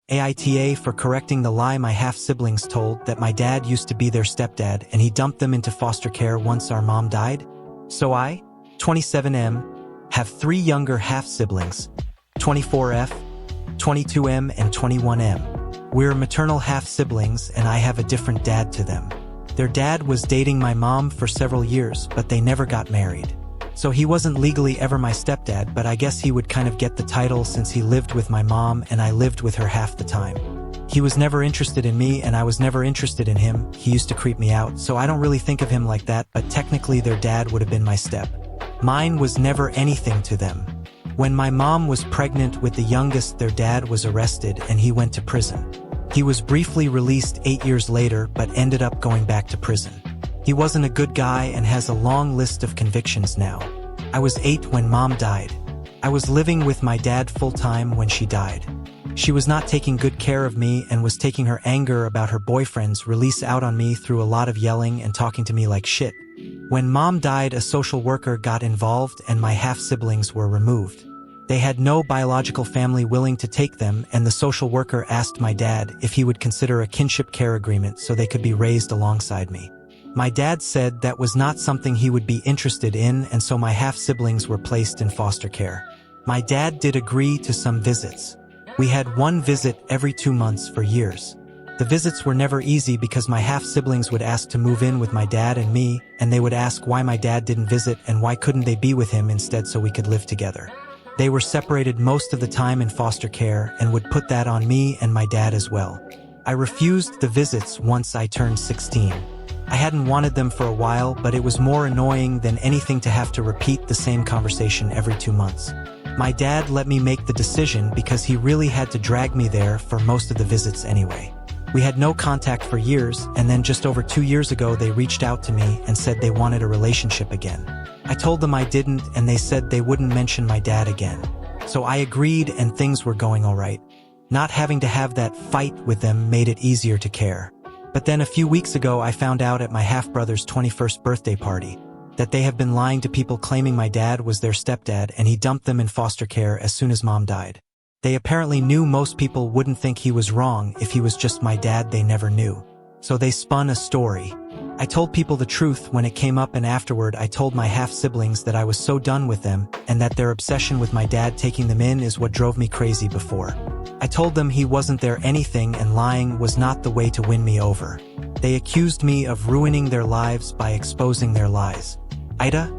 AITA for correcting the lie my half-siblings told that my dad used to be their stepdad and he dumped them into foster care once our mom died. So I, 27M, have 3 younger half-siblings, 24F, 22M, and 21M. We're maternal half-siblings and I have a different dad to them. Their dad was dating my mom for several years, but they never got married. So he wasn't legally ever my stepdad, but I guess he would kind of get the title since he lived with my mom and I lived with her half the time. He was never interested in me and I was never interested in him. He used to creep me out, so I don't really think of him like that, but technically their dad would have been my step. Mine was never anything to them. When my mom was pregnant with the youngest, their dad was arrested and he went to prison. He was briefly released 8 years later, but ended up going back to prison. He wasn't a good guy and has a long list of convictions now. I was 8 when mom died. I was living with my dad full-time when she died. She was not taking good care of me and was taking her anger about her boyfriend's release out on me through a lot of yelling and talking to me like shit. When mom died, a social worker got involved and my half-siblings were removed. They had no biological family willing to take them, and the social worker asked my dad if he would consider a kinship care agreement so they could be raised alongside me. My dad said that was not something he would be interested in, and so my half-siblings were placed in foster care. My dad did agree to some visits. We had 1 visit every 2 months for years. The visits were never easy because my half-siblings would ask to move in with my dad and me, and they would ask why my dad didn't visit and why couldn't they be with him instead so we could live together. They were separated most of the time in foster care and would put that on me and my dad as well. I refused the visits once I turned 16. I hadn't wanted them for a while, but it was more annoying than anything to have to repeat the same conversation every 2 months. My dad let me make the decision because he really had to drag me there for most of the visits anyway. We had no contact for years, and then just over 2 years ago they reached out to me and said they wanted a relationship again. I told them I didn't, and they said they wouldn't mention my dad again. So I agreed and things were going alright. Not having to have that fight with them made it easier to care. But then a few weeks ago I found out at my half-brother's 21st birthday party that they have been lying to people claiming my dad was their stepdad and he dumped them in foster care as soon as mom died. They apparently knew most people wouldn't think he was wrong if he was just my dad they never knew. So they spun a story. I told people the truth when it came up, and afterward I told my half-siblings that I was so done with them and that their obsession with my dad taking them in is what drove me crazy before. I told them he wasn't their anything and lying was not the way to win me over. They accused me of ruining their lives by exposing their lies. Ida,